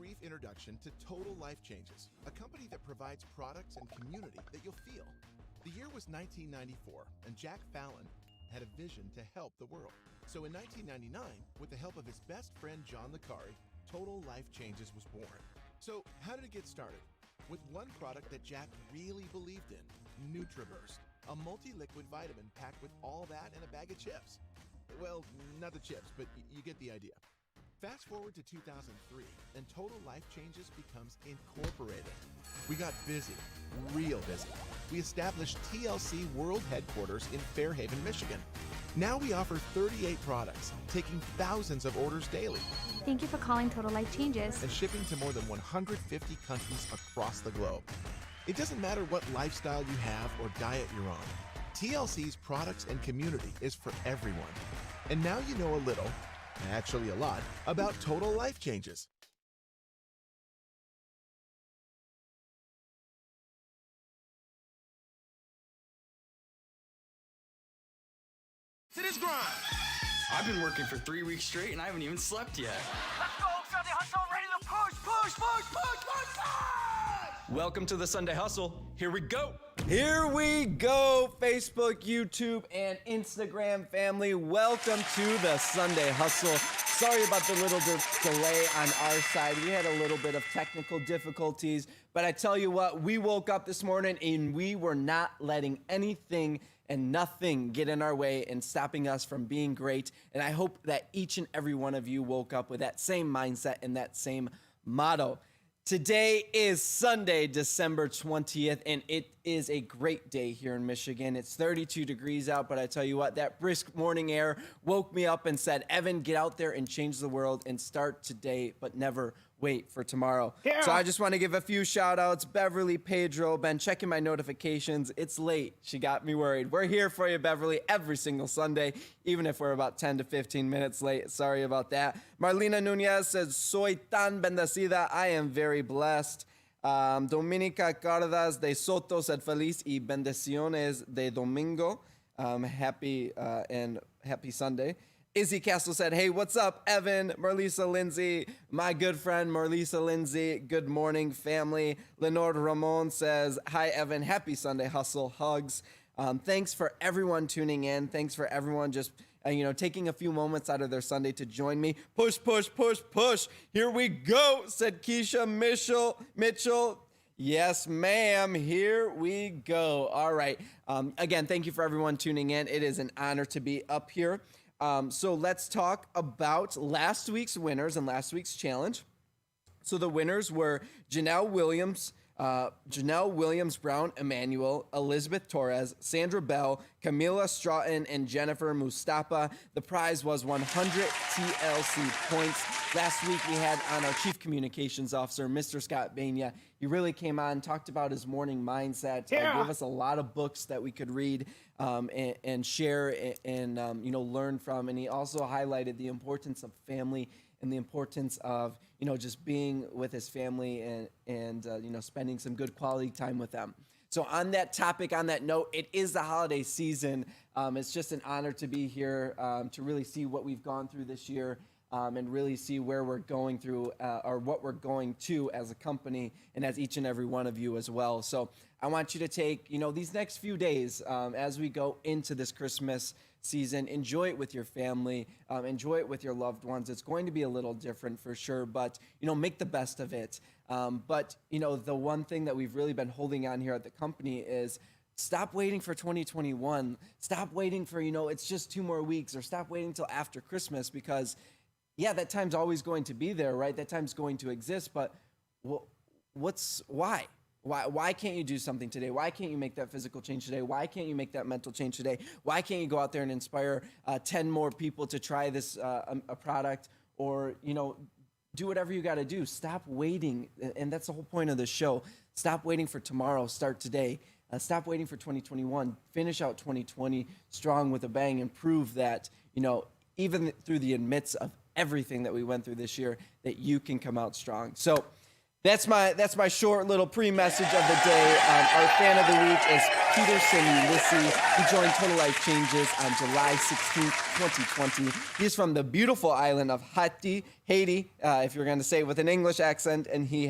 brief introduction to Total Life Changes, a company that provides products and community that you'll feel. The year was 1994, and Jack Fallon had a vision to help the world. So in 1999, with the help of his best friend John Licari, Total Life Changes was born. So how did it get started? With one product that Jack really believed in, NutriBurst, a multi-liquid vitamin packed with all that and a bag of chips. Well, not the chips, but you get the idea. Fast forward to 2003, and Total Life Changes becomes incorporated. We got busy, real busy. We established TLC World Headquarters in Fairhaven, Michigan. Now we offer 38 products, taking thousands of orders daily. Thank you for calling Total Life Changes. And shipping to more than 150 countries across the globe. It doesn't matter what lifestyle you have or diet you're on. TLC's products and community is for everyone. And now you know a little, actually a lot, about Total Life Changes. To this grind. I've been working for 3 weeks straight and I haven't even slept yet. Let's go, Sunday Hustle, ready to push. Welcome to the Sunday Hustle. Here we go. Here we go, Facebook, YouTube, and Instagram family. Welcome to the Sunday Hustle. Sorry about the little delay on our side. We had a little bit of technical difficulties, but I tell you what, we woke up this morning and we were not letting anything and nothing get in our way and stopping us from being great. And I hope that each and every one of you woke up with that same mindset and that same motto. Today is Sunday, December 20th, and it is a great day here in Michigan. It's 32 degrees out, but I tell you what, that brisk morning air woke me up and said, Evan, get out there and change the world and start today, but never wait for tomorrow. Yeah. So I just want to give a few shout outs. Beverly, Pedro, been checking my notifications. It's late. She got me worried. We're here for you, Beverly, every single Sunday, even if we're about 10 to 15 minutes late. Sorry about that. Marlena Nunez says, soy tan bendecida. I am very blessed. Dominica Cardas de Soto said, feliz y bendiciones de domingo. Happy Sunday. Izzy Castle said, hey, what's up, Evan, Marlisa Lindsay, my good friend Marlisa Lindsay, good morning, family. Lenore Ramon says, hi, Evan, happy Sunday Hustle, hugs. Thanks for everyone tuning in. Thanks for everyone just, taking a few moments out of their Sunday to join me. Push, push, push, push. Here we go, said Keisha Mitchell. Yes, ma'am. Here we go. All right. Again, thank you for everyone tuning in. It is an honor to be up here. So let's talk about last week's winners and last week's challenge. So the winners were Janelle Williams Brown Emmanuel, Elizabeth Torres, Sandra Bell, Camila Stroughton, and Jennifer Mustafa. The prize was 100 TLC points. Last week we had on our Chief Communications Officer, Mr. Scott Bania. He really came on, talked about his morning mindset, gave us a lot of books that we could read and share and learn from. And he also highlighted the importance of family and the importance of, just being with his family and spending some good quality time with them. So on that topic, on that note, it is the holiday season. It's just an honor to be here to really see what we've gone through this year and really see where we're going through or what we're going to as a company and as each and every one of you as well. So I want you to take, these next few days as we go into this Christmas season, enjoy it with your family, enjoy it with your loved ones. It's going to be a little different for sure, but, make the best of it. But the one thing that we've really been holding on here at the company is stop waiting for 2021. Stop waiting for, it's just 2 more weeks, or stop waiting till after Christmas, because that time's always going to be there, right? That time's going to exist, but why? Why can't you do something today? Why can't you make that physical change today? Why can't you make that mental change today? Why can't you go out there and inspire 10 more people to try this a product, or do whatever you got to do? Stop waiting, and that's the whole point of the show. Stop waiting for tomorrow. Start today. Stop waiting for 2021. Finish out 2020 strong with a bang, and prove that even through the midst of everything that we went through this year, that you can come out strong. So That's my short little pre-message of the day. Our fan of the week is Peterson Ulysses. He joined Total Life Changes on July 16th, 2020. He's from the beautiful island of Haiti, if you're going to say it with an English accent, and he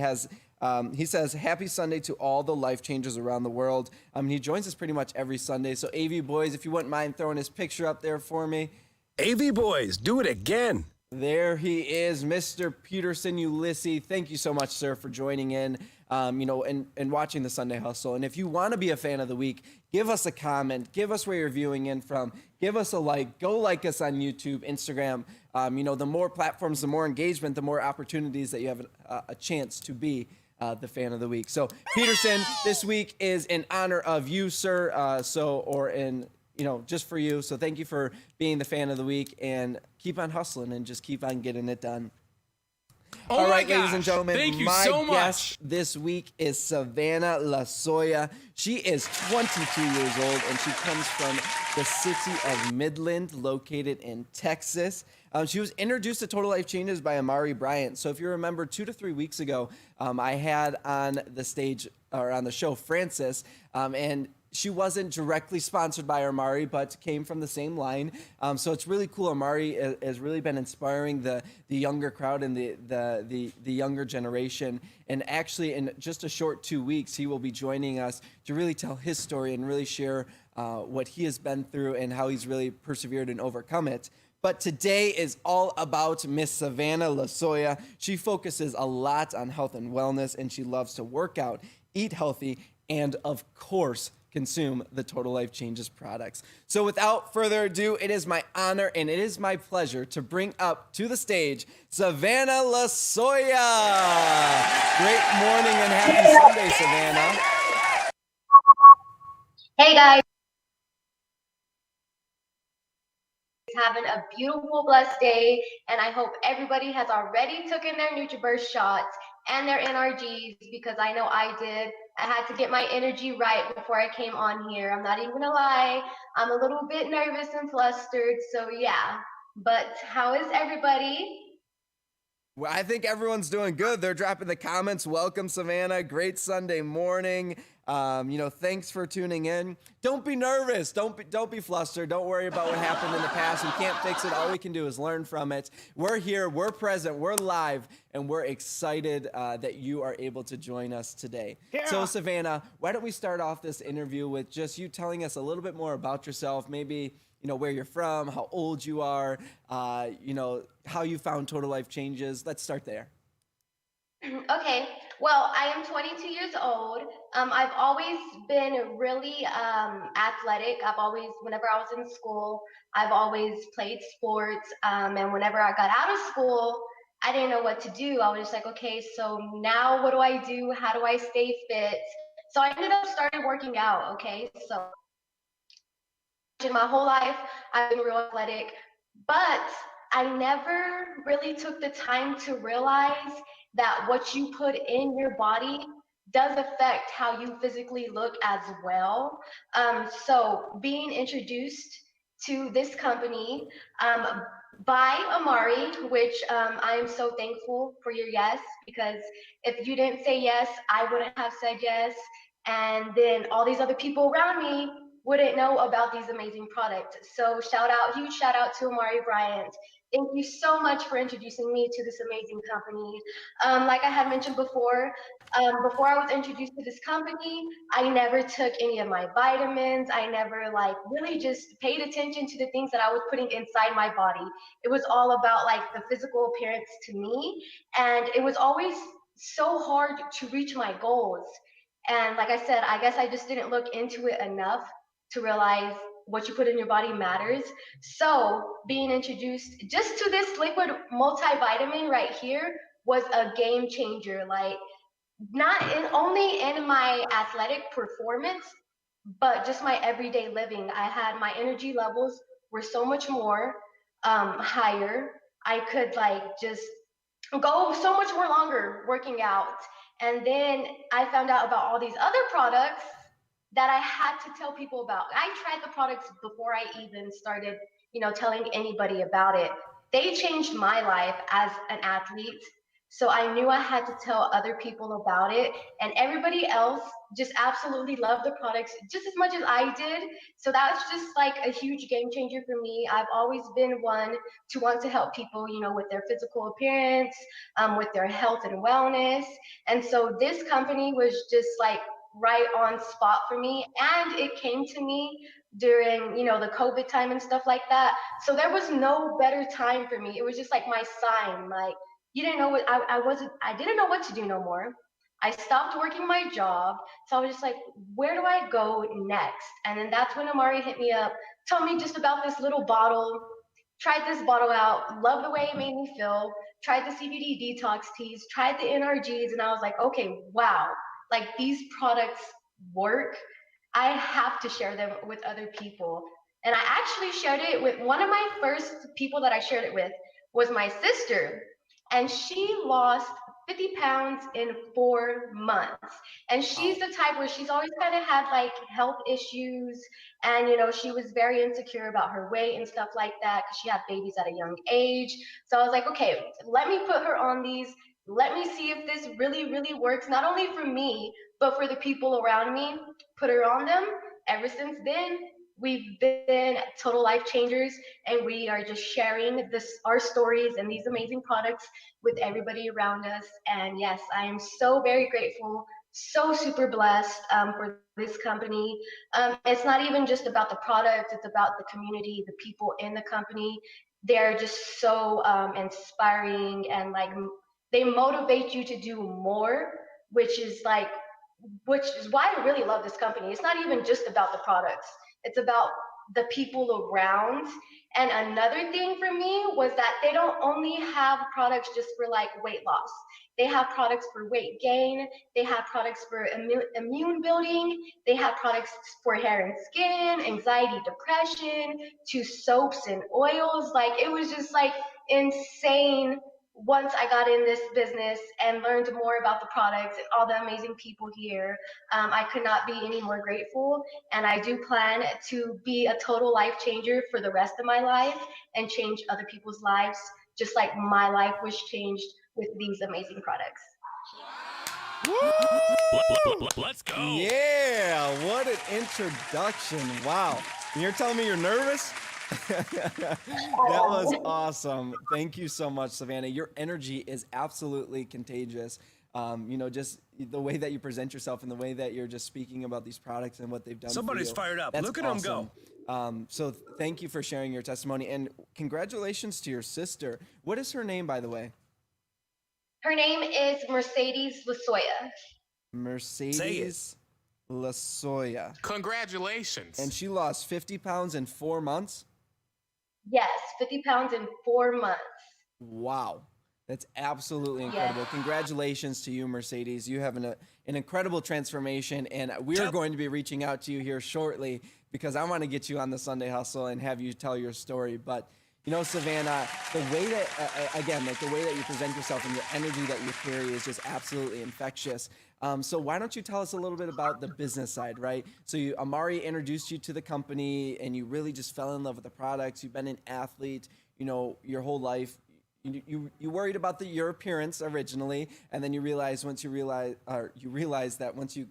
says, happy Sunday to all the life changers around the world. He joins us pretty much every Sunday. So AV Boys, if you wouldn't mind throwing his picture up there for me. AV Boys, do it again. There he is, Mr. Peterson Ulysses. Thank you so much, sir, for joining in, and watching the Sunday Hustle. And if you want to be a fan of the week, give us a comment, give us where you're viewing in from, give us a like, go like us on YouTube, Instagram. The more platforms, the more engagement, the more opportunities that you have a chance to be the fan of the week. So, Peterson, this week is in honor of you, sir. Just for you. So thank you for being the fan of the week, and keep on hustling and just keep on getting it done. All right, ladies and gentlemen, thank you my so guest much. this week is Savannah Losoya. She is 22 years old, and she comes from the city of Midland, located in Texas. She was introduced to Total Life Changes by Amari Bryant. So if you remember, 2 to 3 weeks ago, I had on the stage, or on the show, Frances, and she wasn't directly sponsored by Amari, but came from the same line. So it's really cool. Amari has really been inspiring the younger crowd and the younger generation. And actually, in just a short 2 weeks, he will be joining us to really tell his story and really share what he has been through and how he's really persevered and overcome it. But today is all about Miss Savannah Losoya. She focuses a lot on health and wellness, and she loves to work out, eat healthy, and of course, consume the Total Life Changes products. So without further ado, it is my honor and it is my pleasure to bring up to the stage Savannah Losoya. Great morning and happy Sunday, Savannah. Hey guys, having a beautiful, blessed day, and I hope everybody has already taken their NutriBurst shots and their NRGs, because I know I did. I had to get my energy right before I came on here. I'm not even gonna lie, I'm a little bit nervous and flustered, so yeah. But how is everybody? Well, I think everyone's doing good. They're dropping the comments. Welcome, Savannah. Great Sunday morning. Thanks for tuning in. Don't be nervous. Don't be flustered. Don't worry about what happened in the past. We can't fix it. All we can do is learn from it. We're here. We're present. We're live, and we're excited that you are able to join us today. Yeah. So, Savannah, why don't we start off this interview with just you telling us a little bit more about yourself, maybe where you're from, how old you are, how you found Total Life Changes. Let's start there. Okay, well, I am 22 years old. I've always been really athletic. Whenever I was in school, I've always played sports. And whenever I got out of school, I didn't know what to do. I was just like, okay, so now what do I do? How do I stay fit? So I ended up starting working out, okay? So in my whole life, I've been real athletic, but I never really took the time to realize that what you put in your body does affect how you physically look as well. So being introduced to this company by Amari, which I am so thankful for your yes, because if you didn't say yes, I wouldn't have said yes. And then all these other people around me wouldn't know about these amazing products. So huge shout out to Amari Bryant. Thank you so much for introducing me to this amazing company. Like I had mentioned before I was introduced to this company, I never took any of my vitamins. I never really just paid attention to the things that I was putting inside my body. It was all about the physical appearance to me. And it was always so hard to reach my goals. And like I said, I guess I just didn't look into it enough to realize what you put in your body matters. So being introduced just to this liquid multivitamin right here was a game changer. Only in my athletic performance, but just my everyday living. My energy levels were so much more higher. I could just go so much more longer working out. And then I found out about all these other products that I had to tell people about. I tried the products before I even started, telling anybody about it. They changed my life as an athlete. So I knew I had to tell other people about it, and everybody else just absolutely loved the products just as much as I did. So that's just like a huge game changer for me. I've always been one to want to help people, with their physical appearance, with their health and wellness. And so this company was just like right on spot for me. And it came to me during, the COVID time and stuff like that. So there was no better time for me. It was just like my sign, like, you didn't know what I didn't know what to do no more. I stopped working my job. So I was just like, where do I go next? And then that's when Amari hit me up, told me just about this little bottle, tried this bottle out, loved the way it made me feel, tried the CBD detox teas, tried the NRGs, and I was like, okay, wow, like these products work. I have to share them with other people. And I actually shared it with one of my first people that I shared it with was my sister. And she lost 50 pounds in 4 months. And she's the type where she's always kind of had like health issues. And, she was very insecure about her weight and stuff like that because she had babies at a young age. So I was like, okay, let me put her on these. Let me see if this really, really works, not only for me, but for the people around me. Put her on them. Ever since then, we've been total life changers, and we are just sharing our stories and these amazing products with everybody around us. And yes, I am so very grateful, so super blessed for this company. It's not even just about the product, it's about the community, the people in the company. They're just so inspiring, and like they motivate you to do more, which is like which is why I really love this company. It's not even just about the products, it's about the people around. And another thing for me was that they don't only have products just for like weight loss, they have products for weight gain, they have products for immune building, they have products for hair and skin, anxiety, depression, to soaps and oils. Like it was just like insane once I got in this business and learned more about the products and all the amazing people here. I could not be any more grateful. And I do plan to be a total life changer for the rest of my life and change other people's lives, just like my life was changed with these amazing products. Let's go. Yeah, what an introduction. Wow. And you're telling me you're nervous? That was awesome. Thank you so much, Savannah. Your energy is absolutely contagious. Just the way that you present yourself and the way that you're just speaking about these products and what they've done. Somebody's for you. fired up. That's Look at 'em awesome. go. So thank you for sharing your testimony, and congratulations to your sister. What is her name, by the way? Her name is Mercedes Losoya. Mercedes Losoya. Congratulations. And she lost 50 pounds in 4 months? Yes, 50 pounds in 4 months. Wow. That's absolutely incredible. Yes. Congratulations to you, Mercedes. You have an incredible transformation, and we are going to be reaching out to you here shortly because I want to get you on the Sunday Hustle and have you tell your story. But, Savannah, the way that, again, like the way that you present yourself and your energy that you carry is just absolutely infectious. So why don't you tell us a little bit about the business side, right? So Amari introduced you to the company, and you really just fell in love with the products. You've been an athlete, your whole life. You worried about your appearance originally, and then you realize that once you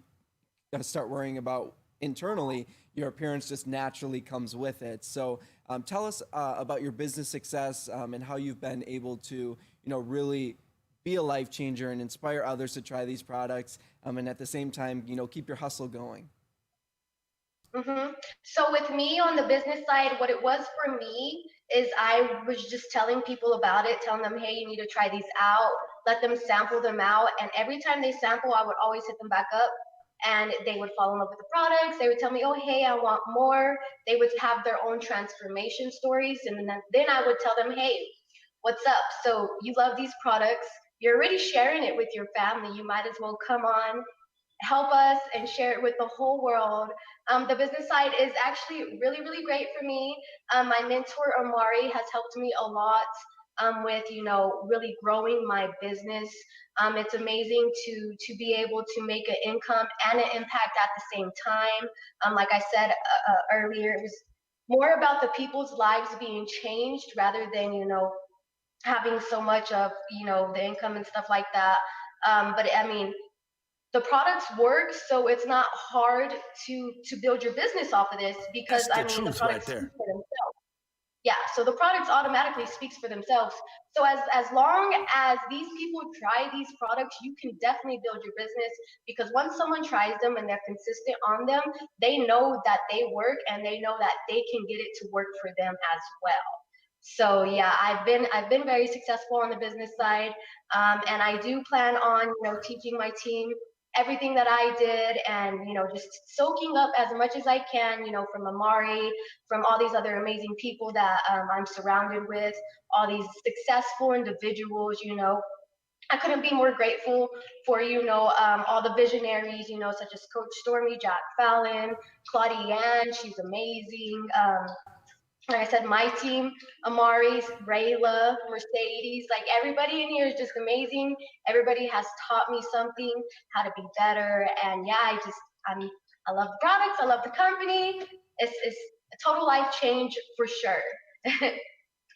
start worrying about internally, your appearance just naturally comes with it. So tell us about your business success and how you've been able to really be a life changer and inspire others to try these products, and at the same time keep your hustle going. So with me on the business side, what it was for me is I was just telling people about it, telling them, hey, you need to try these out, let them sample them out. And every time they sample, I would always hit them back up, and they would fall in love with the products. They would tell me, oh, hey, I want more. They would have their own transformation stories. And then I would tell them, hey, what's up? So you love these products. You're already sharing it with your family. You might as well come on, help us, and share it with the whole world. The business side is actually really, really great for me. My mentor, Amari, has helped me a lot with, really growing my business. It's amazing to be able to make an income and an impact at the same time. Like I said earlier, it was more about the people's lives being changed rather than, having so much of, the income and stuff like that. But I mean, the products work, so it's not hard to build your business off of this because That's I the mean the truth right products speak there. for themselves. Yeah, so the products automatically speaks for themselves. So as long as these people try these products, you can definitely build your business because once someone tries them and they're consistent on them, they know that they work and they know that they can get it to work for them as well. So yeah, I've been very successful on the business side, and I do plan on teaching my team everything that I did, and just soaking up as much as I can, from Amari, from all these other amazing people that I'm surrounded with, all these successful individuals. I couldn't be more grateful for all the visionaries, such as Coach Stormy, Jack Fallon, Claudia, she's amazing. Like I said, my team, Amari's, Rayla, Mercedes, like everybody in here is just amazing. Everybody has taught me something, how to be better. And yeah, I love the products. I love the company. It's a total life change for sure.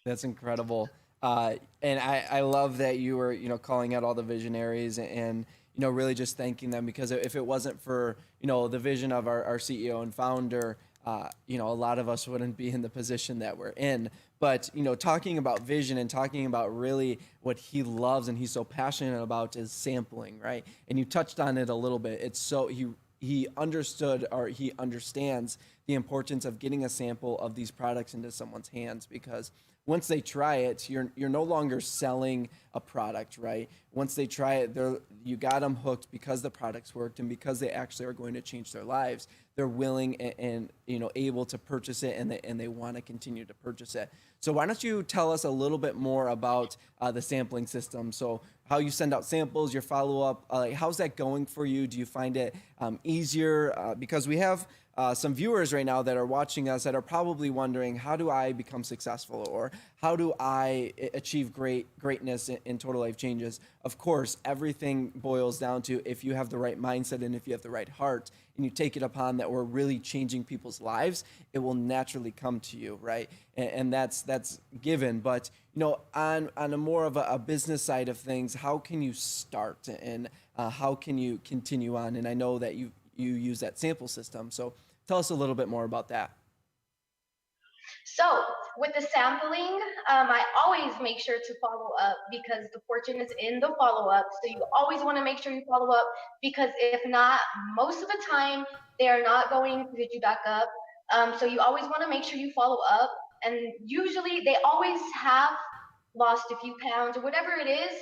That's incredible. And I love that you were, calling out all the visionaries and, really just thanking them because if it wasn't for, the vision of our CEO and founder, a lot of us wouldn't be in the position that we're in. But, talking about vision and talking about really what he loves and he's so passionate about is sampling, right? And you touched on it a little bit. It's so he understood or he understands the importance of getting a sample of these products into someone's hands because once they try it, you're no longer selling a product, right? Once they try it, you got them hooked because the products worked and because they actually are going to change their lives. They're willing and able to purchase it and they want to continue to purchase it. So why don't you tell us a little bit more about the sampling system? So how you send out samples, your follow up, like how's that going for you? Do you find it easier? Because we have some viewers right now that are watching us that are probably wondering, how do I become successful or how do I achieve greatness in Total Life Changes? Of course, everything boils down to if you have the right mindset and if you have the right heart and you take it upon that we're really changing people's lives, it will naturally come to you, right? And that's given. But on a more of a business side of things, how can you start and how can you continue on? And I know that you use that sample system, so tell us a little bit more about that. So with the sampling, I always make sure to follow up because the fortune is in the follow up. So you always want to make sure you follow up because if not, most of the time they are not going to hit you back up. So you always want to make sure you follow up. And usually they always have lost a few pounds or whatever it is.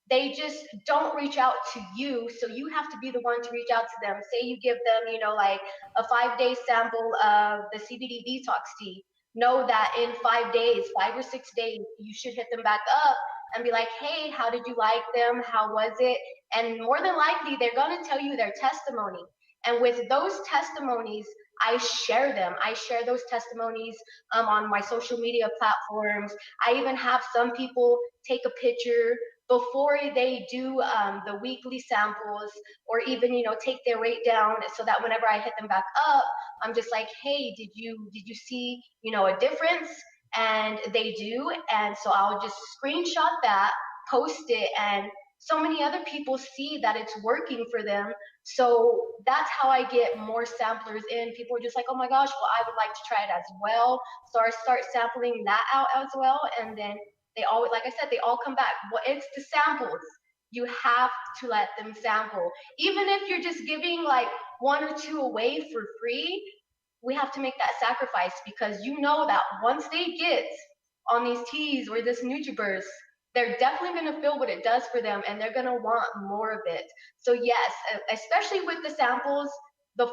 They just don't reach out to you. So you have to be the one to reach out to them. Say you give them, like a 5-day sample of the CBD detox tea, know that in 5 days, 5 or 6 days, you should hit them back up and be like, hey, how did you like them? How was it? And more than likely, they're going to tell you their testimony. And with those testimonies, I share them. I share those testimonies on my social media platforms. I even have some people take a picture before they do the weekly samples or even take their weight down so that whenever I hit them back up, I'm just like, hey, did you see a difference? And they do, and so I'll just screenshot that, post it, and so many other people see that it's working for them. So that's how I get more samplers in. People are just like, oh my gosh, well, I would like to try it as well. So I start sampling that out as well, and then they always, like I said, they all come back. Well, it's the samples. You have to let them sample. Even if you're just giving like one or two away for free, we have to make that sacrifice because that once they get on these teas or this NutriBurst, they're definitely going to feel what it does for them and they're going to want more of it. So yes, especially with the samples, the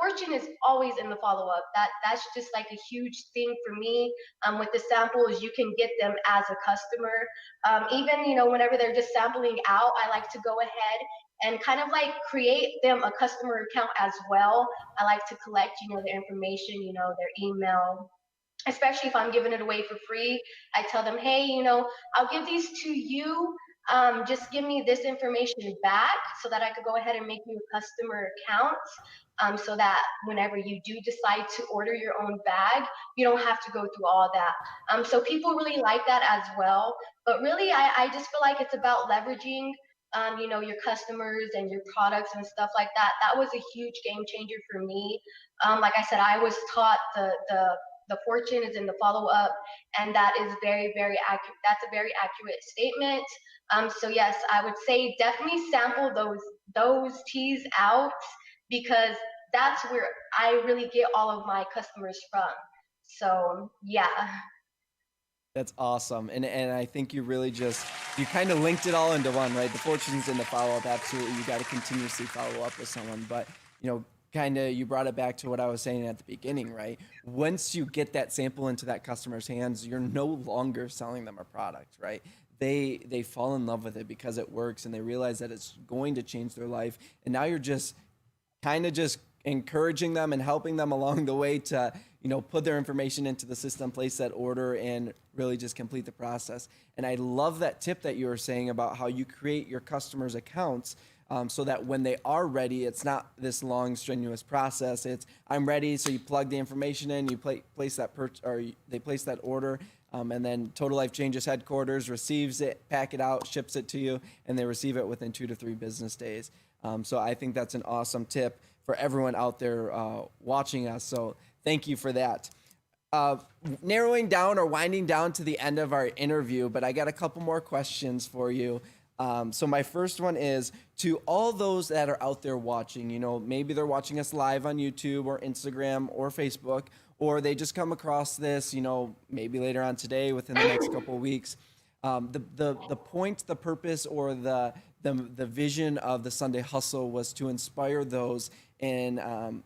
fortune is always in the follow-up. That's just like a huge thing for me. With the samples, you can get them as a customer. Even whenever they're just sampling out, I like to go ahead and kind of like create them a customer account as well. I like to collect, their information, their email, especially if I'm giving it away for free. I tell them, hey, I'll give these to you just give me this information back so that I could go ahead and make you a customer account, so that whenever you do decide to order your own bag, you don't have to go through all that. So people really like that as well. But really, I just feel like it's about leveraging, your customers and your products and stuff like that. That was a huge game changer for me. Like I said, I was taught the fortune is in the follow up, and that is very, very accurate. That's a very accurate statement. So yes, I would say definitely sample those teas out, because that's where I really get all of my customers from. So yeah. That's awesome. And I think you kind of linked it all into one, right? The fortunes and the follow up. Absolutely. You got to continuously follow up with someone. But, kind of you brought it back to what I was saying at the beginning, right? Once you get that sample into that customer's hands, you're no longer selling them a product, right? They fall in love with it because it works and they realize that it's going to change their life. And now you're just encouraging them and helping them along the way to put their information into the system, place that order, and really just complete the process. And I love that tip that you were saying about how you create your customers' accounts, so that when they are ready, it's not this long, strenuous process. It's I'm ready, so you plug the information in, you place that they place that order, and then Total Life Changes headquarters receives it, pack it out, ships it to you, and they receive it within 2 to 3 business days. So I think that's an awesome tip for everyone out there watching us. So thank you for that. Narrowing down or winding down to the end of our interview, but I got a couple more questions for you. So my first one is to all those that are out there watching, maybe they're watching us live on YouTube or Instagram or Facebook, or they just come across this, maybe later on today within the next couple of weeks. The point, the purpose, or the vision of the Sunday Hustle was to inspire those in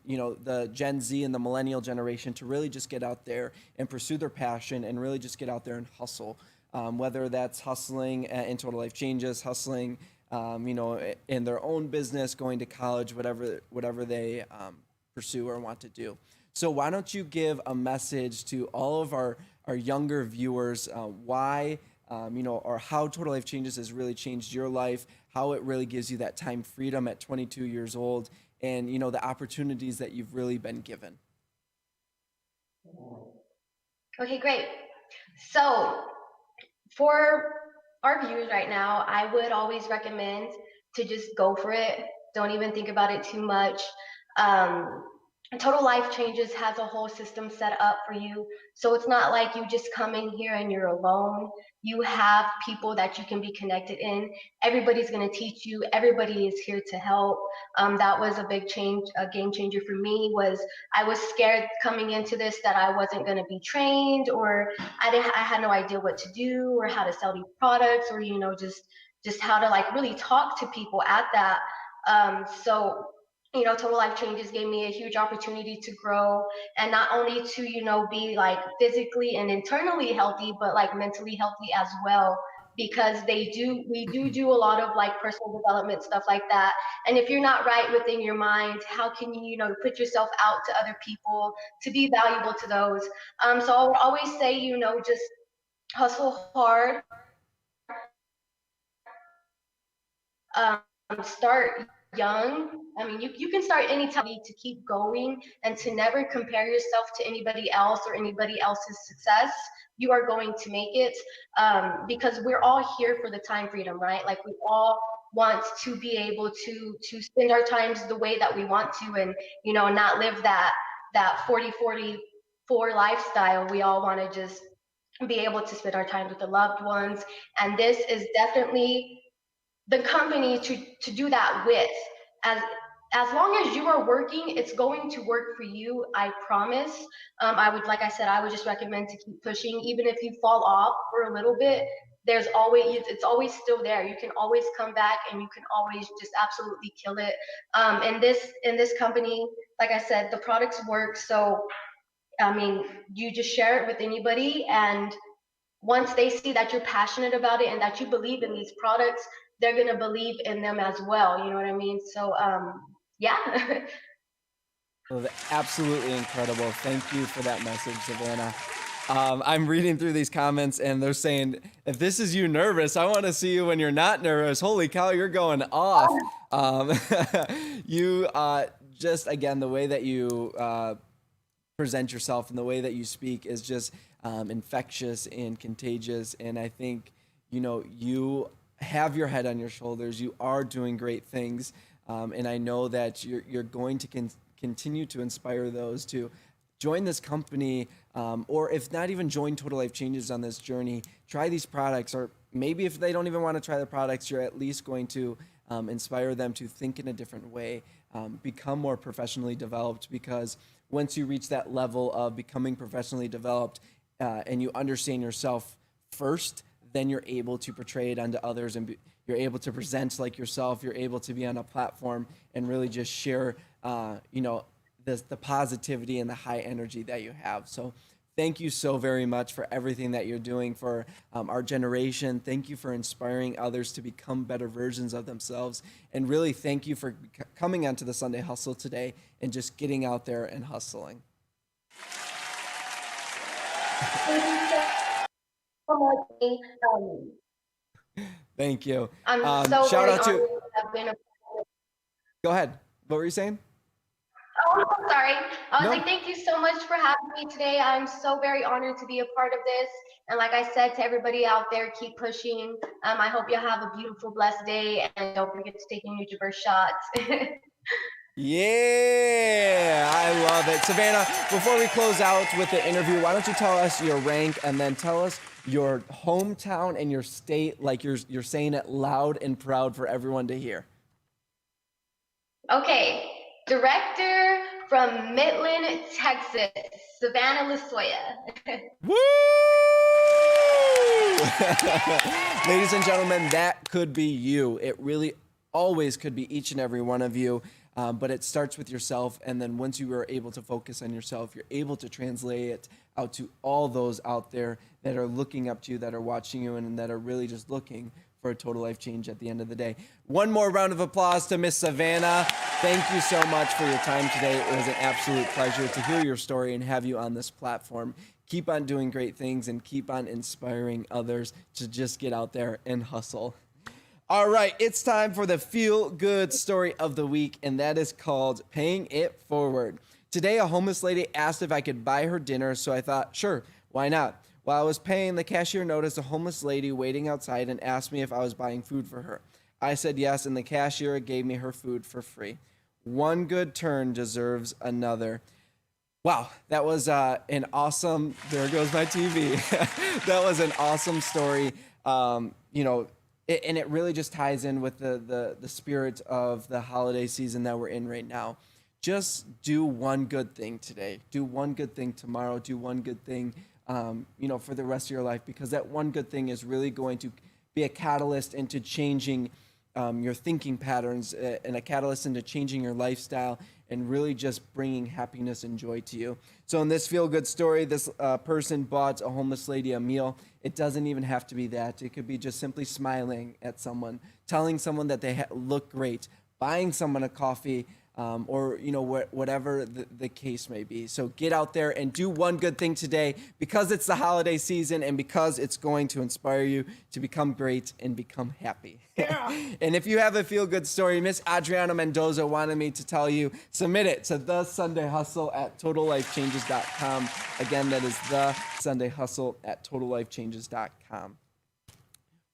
the Gen Z and the millennial generation to really just get out there and pursue their passion and really just get out there and hustle. Whether that's hustling in Total Life Changes, hustling, in their own business, going to college, whatever they pursue or want to do. So why don't you give a message to all of our younger viewers, why, or how Total Life Changes has really changed your life, how it really gives you that time freedom at 22 years old, and, the opportunities that you've really been given. Okay, great. So for our viewers right now, I would always recommend to just go for it. Don't even think about it too much. Total Life Changes has a whole system set up for you. So it's not like you just come in here and you're alone. You have people that you can be connected in. Everybody's going to teach you. Everybody is here to help. That was a big change, a game changer for me. Was I was scared coming into this that I wasn't going to be trained, or I had no idea what to do or how to sell these products, or just how to like really talk to people at that. So Total Life Changes gave me a huge opportunity to grow, and not only to, be like physically and internally healthy, but like mentally healthy as well. Because we do a lot of like personal development stuff like that. And if you're not right within your mind, how can you, put yourself out to other people to be valuable to those? So I would always say, just hustle hard, start young. I mean, you can start anytime to keep going and to never compare yourself to anybody else or anybody else's success. You are going to make it, because we're all here for the time freedom, right? Like we all want to be able to spend our times the way that we want to, and not live that 40-44 lifestyle. We all want to just be able to spend our time with the loved ones, and this is definitely the company to do that with. As long as you are working, it's going to work for you, I promise. Like I said, I would just recommend to keep pushing. Even if you fall off for a little bit, it's always still there. You can always come back, and you can always just absolutely kill it. In this company, like I said, the products work. So I mean, you just share it with anybody, and once they see that you're passionate about it and that you believe in these products, they're going to believe in them as well. You know what I mean? So, yeah. Well, absolutely incredible. Thank you for that message, Savannah. I'm reading through these comments and they're saying, if this is you nervous, I want to see you when you're not nervous. Holy cow, you're going off. You just, again, the way that you present yourself and the way that you speak is just infectious and contagious. And I think, you have your head on your shoulders. You are doing great things. And I know that you're going to continue to inspire those to join this company, or if not even join Total Life Changes on this journey, try these products, or maybe if they don't even want to try the products, you're at least going to inspire them to think in a different way, become more professionally developed, because once you reach that level of becoming professionally developed and you understand yourself first, then you're able to portray it onto others, and you're able to present like yourself. You're able to be on a platform and really just share, the positivity and the high energy that you have. So thank you so very much for everything that you're doing for our generation. Thank you for inspiring others to become better versions of themselves. And really thank you for coming onto the Sunday Hustle today and just getting out there and hustling. Thank you so much. Thank you. I'm so shout very out to. honored to have been a Go ahead. What were you saying? Oh, I'm sorry. I was No. like, thank you so much for having me today. I'm so very honored to be a part of this. And like I said to everybody out there, keep pushing. I hope you have a beautiful, blessed day. And don't forget to take your Nutriverse shots. Yeah, I love it. Savannah, before we close out with the interview, why don't you tell us your rank and then tell us your hometown and your state, like you're saying it loud and proud for everyone to hear. Okay. Director from Midland, Texas, Savannah, Losoya. Woo! Ladies and gentlemen, that could be you. It really always could be each and every one of you. But it starts with yourself, and then once you are able to focus on yourself, you're able to translate it out to all those out there that are looking up to you, that are watching you, and that are really just looking for a total life change at the end of the day. One more round of applause to Miss Savannah. Thank you so much for your time today. It was an absolute pleasure to hear your story and have you on this platform. Keep on doing great things and keep on inspiring others to just get out there and hustle. All right, it's time for the feel-good story of the week, and that is called Paying It Forward. Today, a homeless lady asked if I could buy her dinner, so I thought, sure, why not? While I was paying, the cashier noticed a homeless lady waiting outside and asked me if I was buying food for her. I said yes, and the cashier gave me her food for free. One good turn deserves another. Wow, that was an awesome, there goes my TV. That was an awesome story. And it really just ties in with the spirit of the holiday season that we're in right now. Just do one good thing today. Do one good thing tomorrow. Do one good thing, for the rest of your life, because that one good thing is really going to be a catalyst into changing your thinking patterns and a catalyst into changing your lifestyle and really just bringing happiness and joy to you. So in this feel-good story, this person bought a homeless lady a meal. It doesn't even have to be that. It could be just simply smiling at someone, telling someone that they look great, buying someone a coffee, or whatever the case may be. So get out there and do one good thing today, because it's the holiday season and because it's going to inspire you to become great and become happy. Yeah. And if you have a feel-good story, Miss Adriana Mendoza wanted me to tell you, submit it to the Sunday Hustle at TotalLifeChanges.com. Again, that is the Sunday Hustle at TotalLifeChanges.com.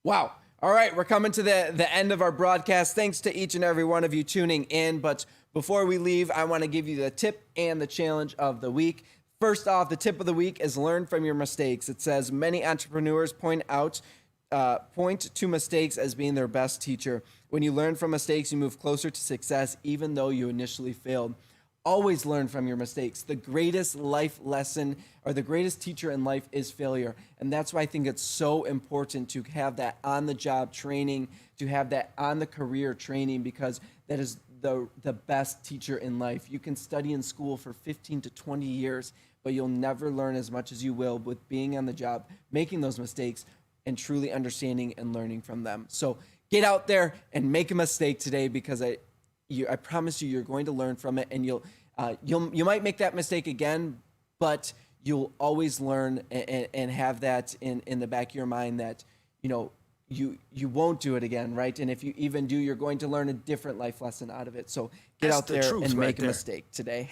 Wow. All right, we're coming to the end of our broadcast. Thanks to each and every one of you tuning in. But before we leave, I want to give you the tip and the challenge of the week. First off, the tip of the week is learn from your mistakes. It says many entrepreneurs point to mistakes as being their best teacher. When you learn from mistakes, you move closer to success, even though you initially failed. Always learn from your mistakes. The greatest life lesson or the greatest teacher in life is failure. And that's why I think it's so important to have that on-the-job training, to have that on-the-career training, because that is the best teacher in life. You can study in school for 15 to 20 years, but you'll never learn as much as you will with being on the job, making those mistakes, and truly understanding and learning from them. So get out there and make a mistake today, because I promise you, you're going to learn from it, and you might make that mistake again, but you'll always learn and have that in the back of your mind that, you won't do it again, right? And if you even do, you're going to learn a different life lesson out of it. So get That's out the there truth and right make a there. mistake today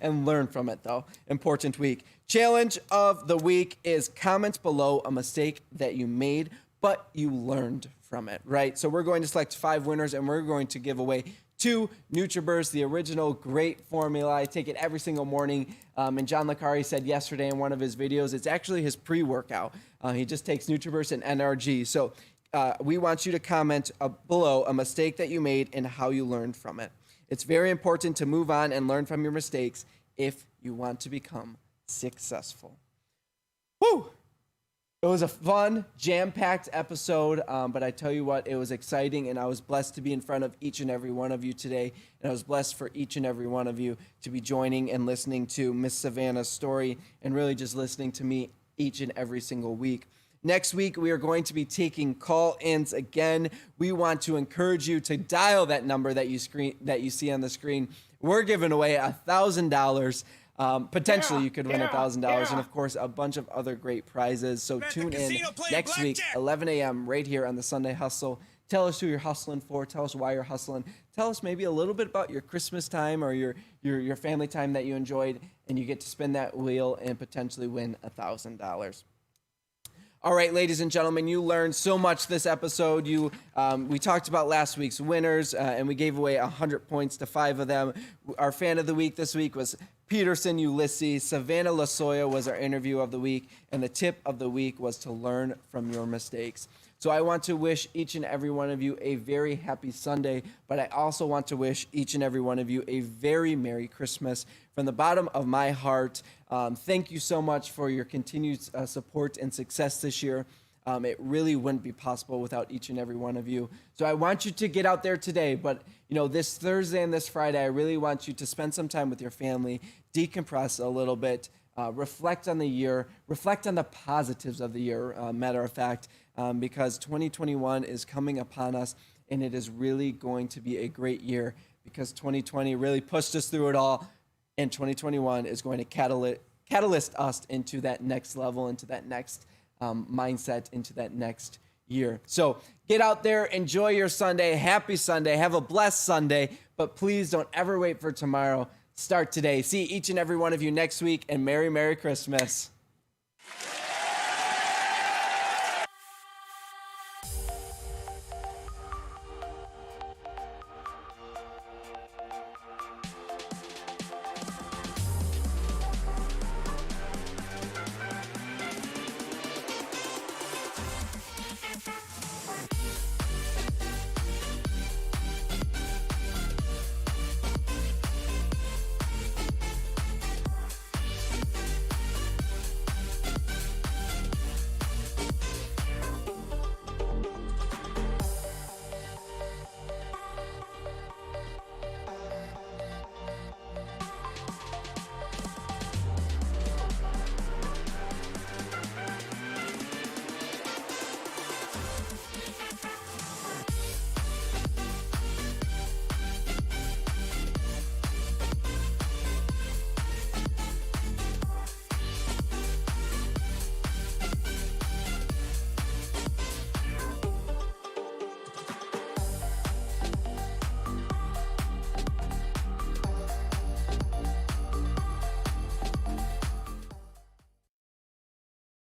and learn from it, though. Important week. Challenge of the week is comment below a mistake that you made, but you learned from it, right? So we're going to select 5 winners, and we're going to give away 2 NutriBurst, the original great formula. I take it every single morning. And John Licari said yesterday in one of his videos, it's actually his pre-workout. He just takes NutriBurst and NRG. So we want you to comment below a mistake that you made and how you learned from it. It's very important to move on and learn from your mistakes if you want to become successful. Woo! It was a fun, jam-packed episode, but I tell you what, it was exciting, and I was blessed to be in front of each and every one of you today, and I was blessed for each and every one of you to be joining and listening to Miss Savannah's story, and really just listening to me each and every single week. Next week, we are going to be taking call-ins again. We want to encourage you to dial that number that you see on the screen. We're giving away $1,000. Potentially, you could win $1,000 and, of course, a bunch of other great prizes. So tune in next week, 11 a.m. right here on the Sunday Hustle. Tell us who you're hustling for. Tell us why you're hustling. Tell us maybe a little bit about your Christmas time or your family time that you enjoyed, and you get to spin that wheel and potentially win $1,000. All right, ladies and gentlemen, you learned so much this episode. We talked about last week's winners, and we gave away 100 points to 5 of them. Our fan of the week this week was Peterson Ulysses. Savannah Losoya was our interview of the week, and the tip of the week was to learn from your mistakes. So I want to wish each and every one of you a very happy Sunday, but I also want to wish each and every one of you a very Merry Christmas. From the bottom of my heart, thank you so much for your continued support and success this year. It really wouldn't be possible without each and every one of you. So I want you to get out there today, but this Thursday and this Friday, I really want you to spend some time with your family, decompress a little bit, reflect on the year, reflect on the positives of the year, matter of fact, because 2021 is coming upon us, and it is really going to be a great year because 2020 really pushed us through it all, and 2021 is going to catalyst us into that next level, into that next mindset, into that next year. So get out there, enjoy your Sunday, happy Sunday, have a blessed Sunday, but please don't ever wait for tomorrow. Start today. See each and every one of you next week, and Merry, Merry Christmas.